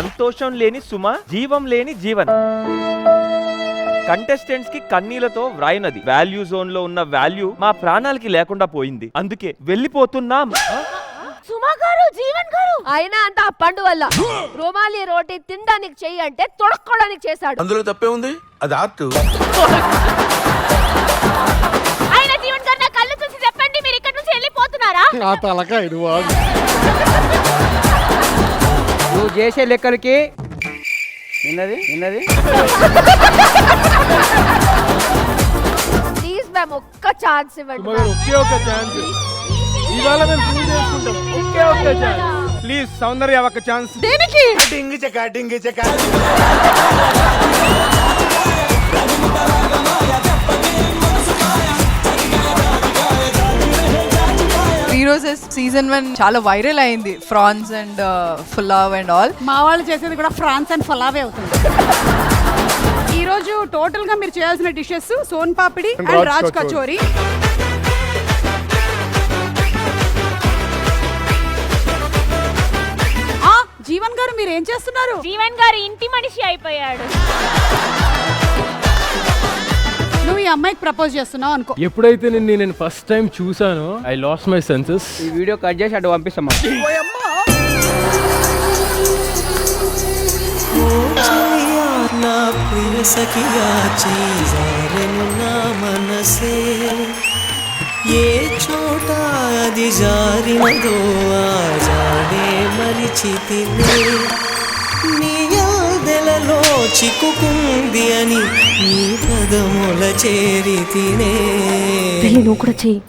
సంతోషం లేని సుమ, జీవం లేని జీవన్. కంటెస్టెంట్స్ కి కన్నీళ్లతో వ్రాయినది. వాల్యూ జోన్ లో ఉన్న వాల్యూ మా ప్రాణాలకి లేకుండా పోయింది. అందుకే వెళ్ళిపోతున్నాం. సుమాగారు, జీవన్ గారు అయినా అంత ఆ పండు వల్ల రోమాలి రోటీ తినడానికి చెయ్యి అంటే తొడక్కోడానికి చేశాడు. అందులో తప్పే ఉంది, అది ఆర్ట్. అయినా జీవన్ గారు నా కళ్ళు చూసి చెప్పండి, మీరు ఇక్కడ నుంచి వెళ్ళిపోతున్నారా? నా తలకాయ నువ్వు చేసే లెక్కలకి విన్నది ప్లీజ్ మ్యామ్ ఒక్క ఛాన్స్ ఇవ్వండి. ఒకే ఒక ఛాన్స్ ఇవాళ మేము ప్రూవ్ చేసుకుంటాం. ఒకే ఒక్క ఛాన్స్ ప్లీజ్. సౌందర్య ఒక ఛాన్స్. దేనికి? డింగి చెక్క డింగి చెక్క. ఈ రోజు సీజన్ 1 చాలా వైరల్ అయింది. Prawns and pulao and all. మా వాళ్ళు చేసేది కూడా ఫ్రాన్స్ అండ్ ఫలావే అవుతుంది. ఈ రోజు టోటల్ గా మీరు చేయాల్సిన dishes son papdi and Raj kachori. Jeevan గారు మీరు ఏం చేస్తున్నారు? జీవన్ గారు ఇంటి మనిషి అయిపోయాడు. నువ్వు ఈ అమ్మాయికి ప్రపోజ్ చేస్తున్నావు అనుకో. ఎప్పుడైతే నేను ఫస్ట్ టైం చూసానో ఐ లాస్ట్ మై సెన్సెస్. ఈ వీడియో కట్ చేసి అటు పంపిస్తామా? నా ప్రియ సఖియా చీజారెను నా మనసే ఏ చోట అది జారినదో ఆ జాడే మరిచితినే నీ యాదెలలో చిక్కుకుంది అని నీ పదముల చేరితినే. నువ్వు కూడా చెయ్యి.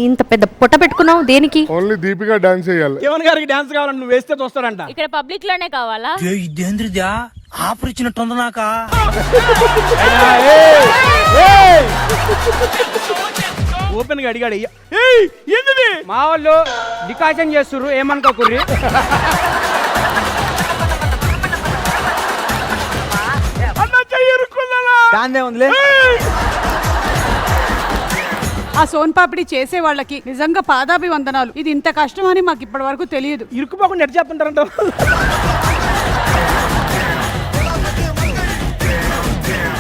ఇంత పెద్ద పొట్ట పెట్టుకున్నావు దేనికి? ఓన్లీ దీపిక డాన్స్ చేయాలి. జీవన్ గారికి డాన్స్ కావాలని నువ్వు వేస్తే చూస్తాడంట. ఇక్కడ పబ్లిక్ లోనే కావాలా? ఇదేంద్రిదా ఆఫర్ ఇచ్చినట్టుంది నాక. ఓపెన్ గా అడిగాడు. ఏంటిది? మా వాళ్ళు డికాషన్ చేస్తుర్రు, ఏమనుకోకుర్రి. దాందే ఉందిలే. ఆ సోన్ పాపిడి చేసే వాళ్ళకి నిజంగా పాదాభివందనాలు. ఇది ఇంత కష్టం అని మాకు ఇప్పటి వరకు తెలియదు. ఇరుక్కుపోకుండా ఎట్లా చెప్తుంటారంట.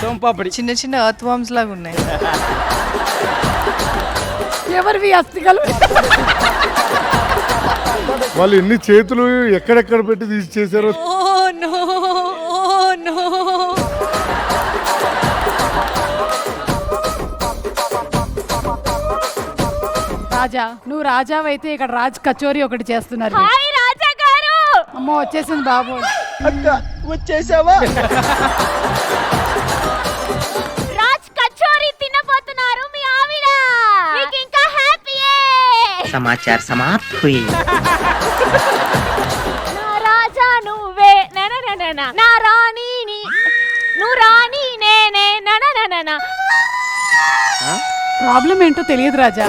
సోంపాపిడి చిన్న చిన్న ఎర్త్ వార్మ్స్ లాగా ఉన్నాయి. ఎవరివి అస్థికలు? వాళ్ళు ఎన్ని చేతులు ఎక్కడెక్కడ పెట్టి తీసి చేశారో. రాజా, నువ్వు రాజావైతే ఇక్కడ రాజ్ కచోరీ ఒకటి చేస్తున్నారు. హాయ్ రాజా గారు. అమ్మో వచ్చేసింది బాబు. వచ్చేసావా? రాజ్ కచోరీ తినబోతున్నారు మీ ఆవిడ. మీకు ఇంకా హ్యాపీయే. సమాచార్ సమాప్త్ హుయి. నా రాజా నువ్వే నా రాణి నువ్వు రాణి నేనే నా. ప్రాబ్లం ఏంటో తెలియదు రాజా.